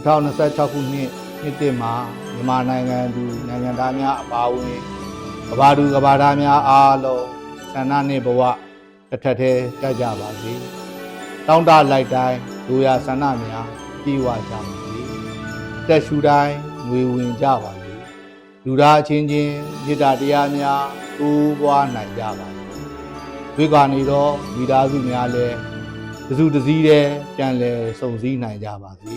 2026 ခုနှစ်တစ်မှာမြန်မာနိုင်ငံသူနိုင်ငံသားများအပါအဝင်ကမ္ဘာသူကမ္ဘာသားများအားလုံးဆန္ဒနဲ့ဘဝတစ်ထက်တည်းကြကြပါစေတောင်းတလိုက်တိုင်းလူရဆန္ဒများပြေဝကြပါစေတက်ရှူတိုင်းငွေဝင်ကြပါစေလူသားအချင်းချင်းမေတ္တာတရားများတိုးပွားနိုင်ကြပါစေဝိက္ခာနေတော့မိသားစုများလည်းတစုတစည်းတည်းပြန်လည်စုံစည်းနိုင်ကြပါစေ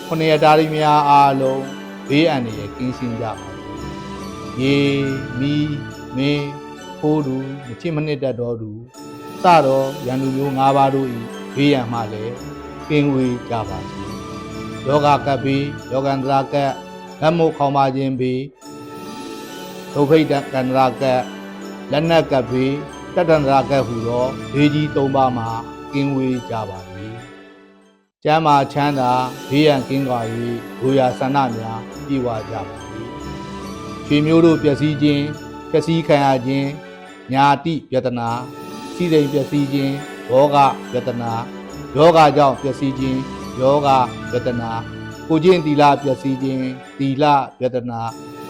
ခုနှစ်ရတားများအားလုံးဘေးအန္တရာယ်ကင်းရှင်းကြပါစေရေမီးမင်းဖိုးသူမချစ်မနစ်တတ်တော်သူစတော့ရန်သူမျိုး၅ပါးတို့၏ဘေးရန်မှလည်းကင်းဝေးကြပါစေယောဂကပ်ပြီးယောဂန္တရာကပ်လက်မို့ခေါင်းပါခြင်းပြီးဒုဖိတ်ကန္တရာကပ်လက်နက်ကပ်ပြီးတတ္တန္တရာကပ်ဟူသောဘေးကြီး၃ပါးမှာကင်းဝေးကြပါစေကျမ်းမာချမ်းသာဘေးရန်ကင်းကွာ၍လူရဆန္ဒများပြည့်ဝကြပါစေရွှေမျိုးတို့ပျက်စီးခြင်းပျက်စီးခံရခြင်းညာတိပြတနာစိစိမ်ပျက်စီးခြင်းယောဂပြတနာယောဂကြောင့်ပျက်စီးခြင်းယောဂပြတနာကိုချင်းတီလာပျက်စီးခြင်းတီလာပြတနာ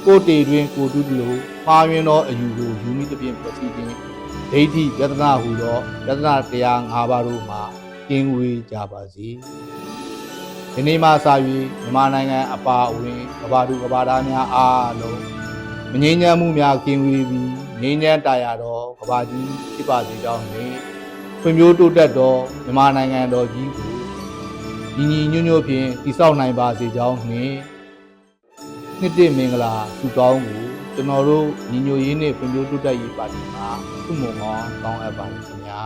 ကိုတေတွင်ကိုတုတလူမှားယွင်းသောအယူကိုယူမိသဖြင့်ပျက်စီးခြင်းဒိဋ္ဌိပြတနာဟူသောပြတနာတရား၅ပါးတို့မှာကင်းဝေးကြပါစေဒီနေ့မှစ၍မြန်မာနိုင်ငံအပါအဝင်ကမ္ဘာသူကမ္ဘာသားများအားလုံးမငြိမ်းချမ်းမှုများကင်းဝေးပြီးငြိမ်းချမ်းတရားတော်ကမ္ဘာကြီးဖြစ်ပါစေကြောင်းနှင့်ဖွံ့ဖြိုးတိုးတက်သောမြန်မာနိုင်ငံတော်ကြီးကိုညီညီညွတ်ညွတ်ဖြင့်တည်ဆောက်နိုင်ပါစေကြောင်းနှင့်နှစ်တစ်မင်္ဂလာဆုတောင်းကိုကျွန်တော်တို့ညီညွတ်ရေးနှင့်ဖွံ့ဖြိုးတိုးတက်ရေးပါတီမှဆုမွန်ကောင်းတောင်းအပ်ပါတယ်ခင်ဗျာ